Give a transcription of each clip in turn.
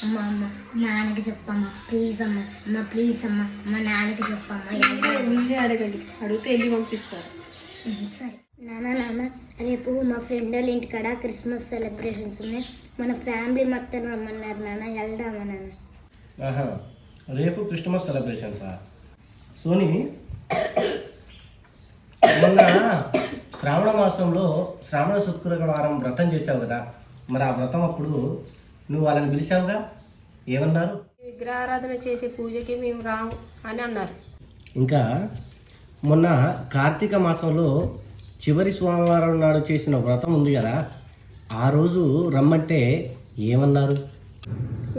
అమ్మ అమ్మ నాన్నకి చెప్పమ్మా ప్లీజ్ అమ్మ అమ్మ ప్లీజ్ అమ్మ అమ్మ నాన్నకి చెప్పమ్మా. మీరే అడగండి, అడిగితే వెళ్ళి పంపిస్తారు. సరే నాన్న రేపు మా ఫ్రెండ్ వాళ్ళ ఇంటికాడ క్రిస్మస్ సెలబ్రేషన్స్ ఉన్నాయి, మన ఫ్యామిలీ మొత్తం రమ్మన్నారు నాన్న, వెళ్దామా నాన్న? రేపు క్రిస్మస్ సెలబ్రేషన్సా సోనీ? మొన్న శ్రావణ మాసంలో శ్రావణ శుక్రవారం వ్రతం చేసావు కదా, మరి ఆ వ్రతం అప్పుడు నువ్వు వాళ్ళని పిలిచావుగా, ఏమన్నారు? విగ్రహారాధన చేసే పూజకి మేము రాము అని అన్నారు. ఇంకా మొన్న కార్తీక మాసంలో చివరి సోమవారం నాడు చేసిన వ్రతం ఉంది కదా, ఆ రోజు రమ్మంటే ఏమన్నారు?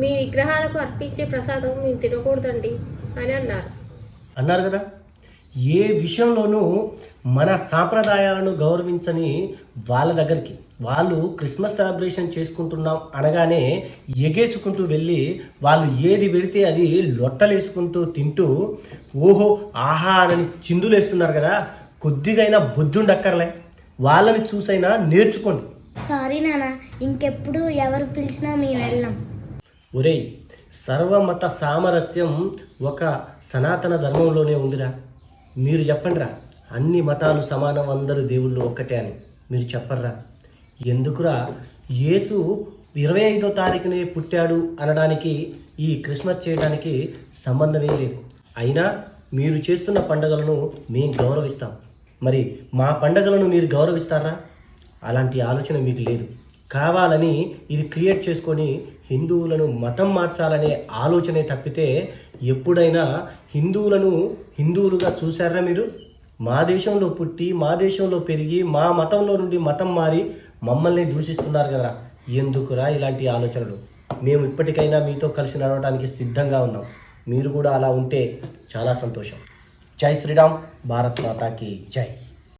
మీ విగ్రహాలకు అర్పించే ప్రసాదం మేము తినకూడదండి అని అన్నారు కదా. ఏ విషయంలోనూ మన సాంప్రదాయాలను గౌరవించని వాళ్ళ దగ్గరికి వాళ్ళు క్రిస్మస్ సెలబ్రేషన్ చేసుకుంటున్నాం అనగానే ఎగేసుకుంటూ వెళ్ళి వాళ్ళు ఏది పెడితే అది లొట్టలేసుకుంటూ తింటూ ఓహో ఆహా అని చిందులేస్తున్నారు కదా, కొద్దిగైనా బుద్ధుండక్కర్లే, వాళ్ళని చూసైనా నేర్చుకోండి. సారీ నాన్న, ఇంకెప్పుడు ఎవరు పిలిచినా మేము వెళ్ళాం. ఒరేయ్, సర్వమత సామరస్యం ఒక సనాతన ధర్మంలోనే ఉందిరా. మీరు చెప్పండిరా, అన్ని మతాలు సమానం, అందరూ దేవుళ్ళు ఒక్కటే అని మీరు చెప్పర్రా. ఎందుకురా యేసు 25వ తారీఖునే పుట్టాడు అనడానికి ఈ క్రిస్మస్ చేయడానికి సంబంధమే లేదు. అయినా మీరు చేస్తున్న పండుగలను మేము గౌరవిస్తాం, మరి మా పండుగలను మీరు గౌరవిస్తారా? అలాంటి ఆలోచన మీకు లేదు. కావాలని ఇది క్రియేట్ చేసుకొని హిందువులను మతం మార్చాలనే ఆలోచనే తప్పితే ఎప్పుడైనా హిందువులను హిందువులుగా చూశారా మీరు? మా దేశంలో పుట్టి మా దేశంలో పెరిగి మా మతంలో నుండి మతం మారి మమ్మల్ని దూషిస్తున్నారు కదా, ఎందుకురా ఇలాంటి ఆలోచనలు? మేము ఇప్పటికైనా మీతో కలిసి నడవడానికి సిద్ధంగా ఉన్నాం. మీరు కూడా అలా ఉంటే చాలా సంతోషం. జై శ్రీరామ్, భారత్ మాతాకి జై.